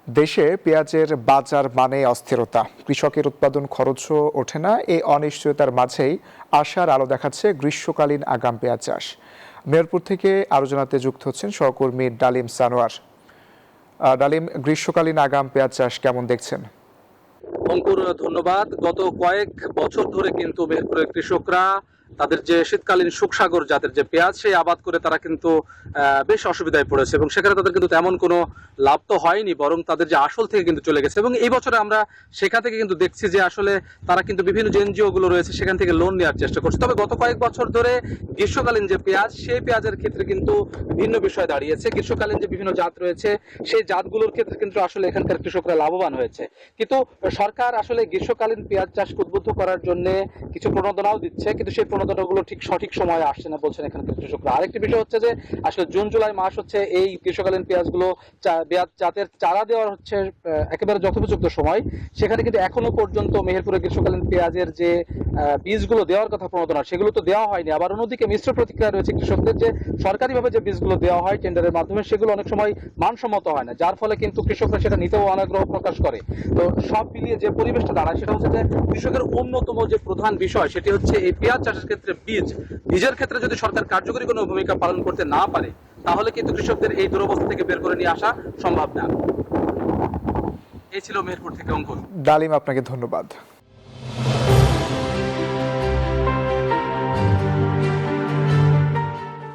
দেশে পেঁয়াজের বাজার মানে অস্থিরতা, কৃষকের উৎপাদন খরচও ওঠে না। এই অনিশ্চয়তার মাঝেই আশার আলো দেখাচ্ছে গ্রীষ্মকালীন আগাম পেঁয়াজ চাষ। মেহেরপুর থেকে আরো জানাতে যুক্ত হচ্ছেন সহকর্মী ডালিম সানোয়ার। ডালিম, গ্রীষ্মকালীন আগাম পেঁয়াজ চাষ কেমন দেখছেন? অঙ্কুর, ধন্যবাদ। গত কয়েক বছর ধরে কিন্তু মেহেরপুরের কৃষকরা তাদের যে শীতকালীন সুখসাগর জাতের যে পেঁয়াজ সেই আবাদ করে তারা কিন্তু বেশ অসুবিধায় পড়েছে এবং সেখানে তাদের কিন্তু তেমন কোনো লাভ তো হয়নি, বরং তাদের যে আসল থেকে কিন্তু চলে গেছে। এবং এই বছরে আমরা সেখান থেকে কিন্তু দেখছি যে আসলে তারা কিন্তু বিভিন্ন যে এনজিও গুলো রয়েছে সেখান থেকে লোন নেওয়ার চেষ্টা করছে। তবে গত কয়েক বছর ধরে গ্রীষ্মকালীন যে পেঁয়াজ সেই পেঁয়াজের ক্ষেত্রে কিন্তু ভিন্ন বিষয় দাঁড়িয়েছে। গ্রীষ্মকালীন যে বিভিন্ন জাত রয়েছে সেই জাতগুলোর ক্ষেত্রে কিন্তু আসলে এখানকার কৃষকরা লাভবান হয়েছে। কিন্তু সরকার আসলে গ্রীষ্মকালীন পেঁয়াজ চাষ উদ্বুদ্ধ করার জন্য কিছু প্রণোদনাও দিচ্ছে, কিন্তু সেই প্রণোদনাগুলো ঠিক সঠিক সময়ে আসছে না বলছেন এখানকার কৃষকরা। আরেকটি বিষয় হচ্ছে যে আসলে জুন জুলাই মাস হচ্ছে এই গ্রীষ্মকালীন পেঁয়াজগুলো জাতের চারা দেওয়ার হচ্ছে একেবারে যথোপযুক্ত সময়। সেখানে কিন্তু এখনো পর্যন্ত মেহেরপুরে গ্রীষ্মকালীন পেঁয়াজের যে বীজগুলো দেওয়ার কথা প্রণোদনা সেগুলো তো দেওয়া হয়নি। আবার অন্যদিকে মিশ্র প্রতিক্রিয়া রয়েছে কৃষকদের, যে সরকারিভাবে যে বীজগুলো দেওয়া হয় টেন্ডারের মাধ্যমে সেগুলো অনেক সময় মানসম্মত হয় না, যার ফলে কিন্তু কৃষকরা সেটা নিতেও অনাগ্রহ প্রকাশ করে। তো সব মিলিয়ে যে পরিবেশটা দাঁড়ায় সেটা হচ্ছে যে কৃষকের অন্যতম যে প্রধান বিষয় সেটি হচ্ছে এই পেঁয়াজ চাষের ক্ষেত্রে বীজের ক্ষেত্রে যদি সরকার কার্যকরী কোনো ভূমিকা পালন করতে না পারে তাহলে কিন্তু কৃষকদের এই দুরবস্থা থেকে বের করে নিয়ে আসা সম্ভব না। এই ছিল মেহেরপুর থেকে অঙ্কুর। ডালিম, আপনাকে ধন্যবাদ।